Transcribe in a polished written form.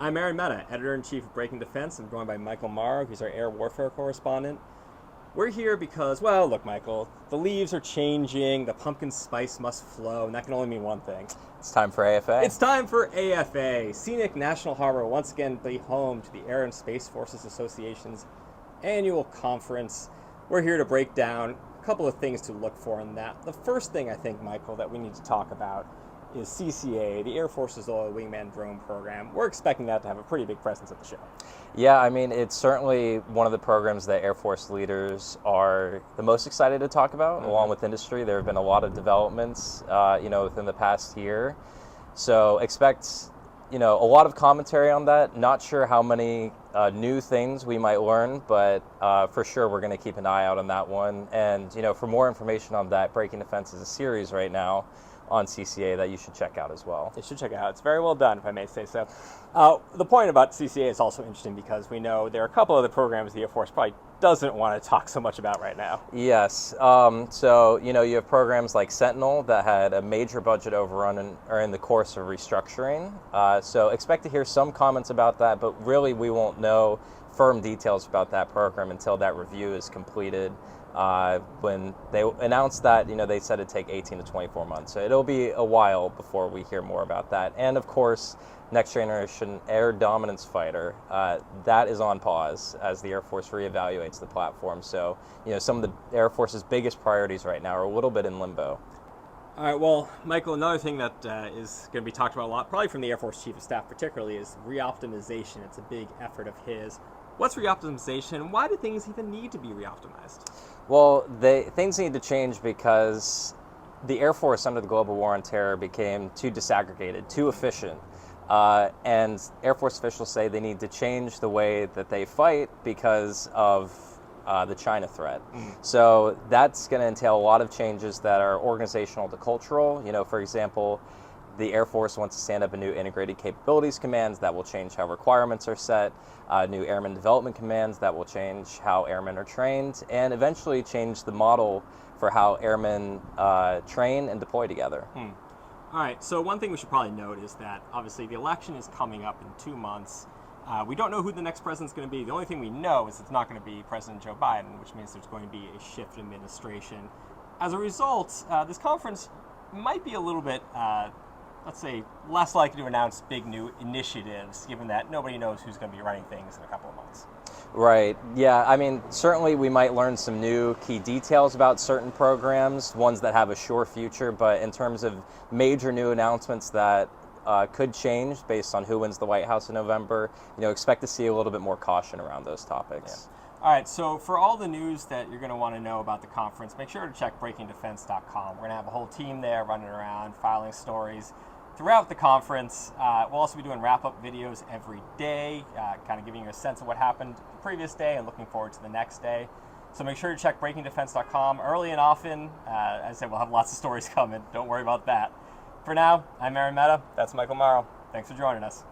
I'm Aaron Mehta, Editor-in-Chief of Breaking Defense. I'm joined by Michael Morrow, who's our air warfare correspondent. We're here because, well, look, Michael, the leaves are changing, the pumpkin spice must flow, and that can only mean one thing. It's time for AFA. It's time for AFA. Scenic National Harbor will once again be home to the Air and Space Forces Association's annual conference. We're here to break down a couple of things to look for in that. The first thing, I think, Michael, that we need to talk about is CCA, the Air Force's Loyal Wingman Drone Program. We're expecting that to have a pretty big presence at the show. Yeah, I mean, it's certainly one of the programs that Air Force leaders are the most excited to talk about, along with industry. There have been a lot of developments, within the past year. So expect, a lot of commentary on that. Not sure how many new things we might learn, but for sure we're going to keep an eye out on that one. And, for more information on that, Breaking Defense is a series right now on CCA that you should check out as well. You should check it out. It's very well done, if I may say so. The point about CCA is also interesting because we know there are a couple other programs the Air Force probably doesn't want to talk so much about right now. Yes. So, you have programs like Sentinel that had a major budget overrun and are in the course of restructuring. So expect to hear some comments about that, but really we won't know firm details about that program until that review is completed. When they announced that, they said it'd take 18 to 24 months. So it'll be a while before we hear more about that. And of course, Next Generation Air Dominance Fighter, that is on pause as the Air Force reevaluates the platform. So, some of the Air Force's biggest priorities right now are a little bit in limbo. All right, well, Michael, another thing that is going to be talked about a lot, probably from the Air Force Chief of Staff particularly, is reoptimization. It's a big effort of his. What's reoptimization, and why do things even need to be reoptimized? Well, things need to change because the Air Force under the global war on terror became too disaggregated, too efficient. And Air Force officials say they need to change the way that they fight because of the China threat. So that's going to entail a lot of changes that are organizational to cultural. For example, the Air Force wants to stand up a new integrated capabilities commands that will change how requirements are set, new airman development commands that will change how airmen are trained, and eventually change the model for how airmen train and deploy together. All right, so one thing we should probably note is that obviously the election is coming up in 2 months. We don't know who the next president's going to be. The only thing we know is it's not going to be President Joe Biden, which means there's going to be a shift in administration. As a result, this conference might be a little bit let's say, less likely to announce big new initiatives, given that nobody knows who's going to be running things in a couple of months. Right. Yeah, I mean, certainly we might learn some new key details about certain programs, ones that have a sure future, but in terms of major new announcements that could change based on who wins the White House in November, expect to see a little bit more caution around those topics. Yeah. All right, so for all the news that you're going to want to know about the conference, make sure to check breakingdefense.com. We're going to have a whole team there running around, filing stories throughout the conference. We'll also be doing wrap-up videos every day, kind of giving you a sense of what happened the previous day and looking forward to the next day. So make sure to check breakingdefense.com early and often. As I said, we'll have lots of stories coming. Don't worry about that. For now, I'm Aaron Mehta. That's Michael Morrow. Thanks for joining us.